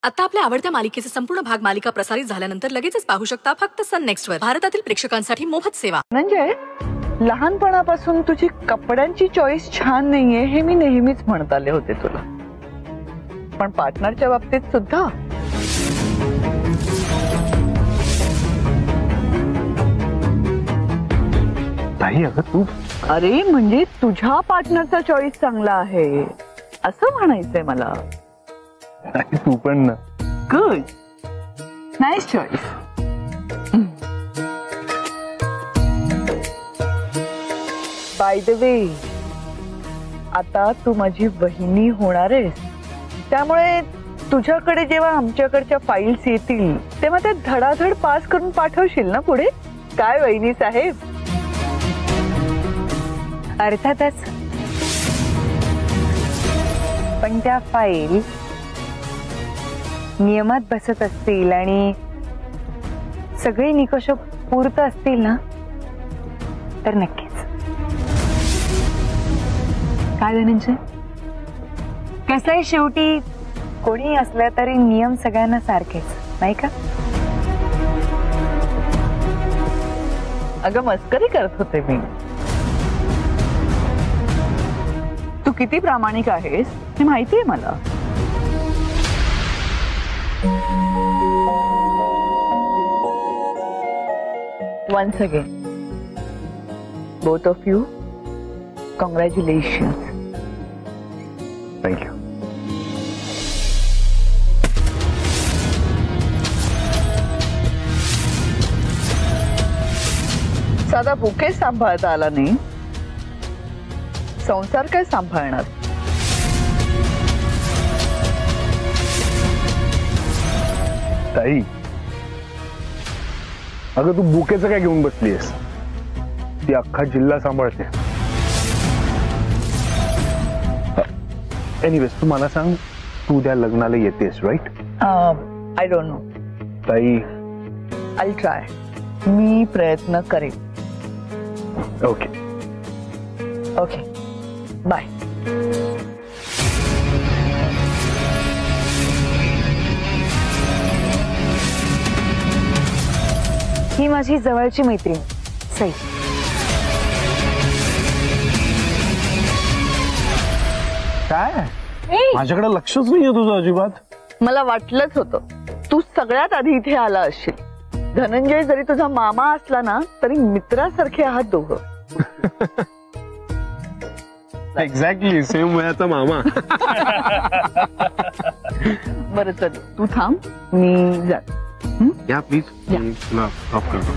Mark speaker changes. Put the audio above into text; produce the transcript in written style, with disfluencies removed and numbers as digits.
Speaker 1: आता आपल्या आवडत्या मालिकेचे संपूर्ण भाग मालिका प्रसारित झाल्यानंतर लगेचच पाहू शकता फक्त सन नेक्स्ट वर. भारतातील प्रेक्षकांसाठी मोफत सेवा.
Speaker 2: म्हणजे लहानपणापासून तुझी कपड्यांची चॉईस छान नाहीये हे मी नेहमीच म्हणत आले होते तुला, पण पार्टनरच्या बाबतीत सुद्धा.
Speaker 3: ताई अगं तू,
Speaker 2: अरे म्हणजे तुझ्या पार्टनरचा चॉईस चांगला आहे असं म्हणायचंय मला.
Speaker 3: तू पण ना.
Speaker 2: Good, nice choice. By the way, आता तू माझी वहिनी होणार आहेस, त्यामुळे तुझ्याकडे जेव्हा आमच्याकडच्या फाईल्स येतील तेव्हा त्या धडाधड पास करून पाठवशील ना पुढे. काय वहिनी साहेब.
Speaker 4: अर्थातच, पण त्या फाईल नियमात बसत असतील आणि सगळे निकष पूर्ण असतील ना तर नक्कीच. काय धनंजय, कसं आहे शेवटी कोणी असलं तरी नियम सगळ्यांना सारखेच नाही का.
Speaker 2: अगं मस्करी करत होते मी. तू किती प्रामाणिक आहेस हे माहितीये मला. Once again, both of you, congratulations.
Speaker 3: Thank you.
Speaker 2: साधा बुके सांभाळता आला नाही, संसार काय सांभाळणार.
Speaker 3: ताई अगं तू बुकेचं काय घेऊन बसलीयस, ती अख्खा जिल्हा सांभाळते. एनिवेज तू मला सांग, तू उद्या लग्नाला येतेस राईट.
Speaker 2: आय डोंट नो
Speaker 3: ताई.
Speaker 2: आय ट्राय, मी प्रयत्न करेन.
Speaker 3: Okay
Speaker 2: okay, bye.
Speaker 4: ही माझी जवळची मैत्रीण सई.
Speaker 3: काय माझ्याकडे लक्षच नाहीये तुझं अजिबात.
Speaker 2: मला वाटलंच होतं तू सगळ्यात आधी इथे आला असशील. धनंजय जरी तुझा मामा असला ना तरी मित्रासारखे आहात दोघं.
Speaker 3: एक्झॅक्टली सेम वयाचा मामा.
Speaker 2: बरं चल तू थांब, मी जात.
Speaker 3: या प्लीज, तुला ड्रॉप करतो.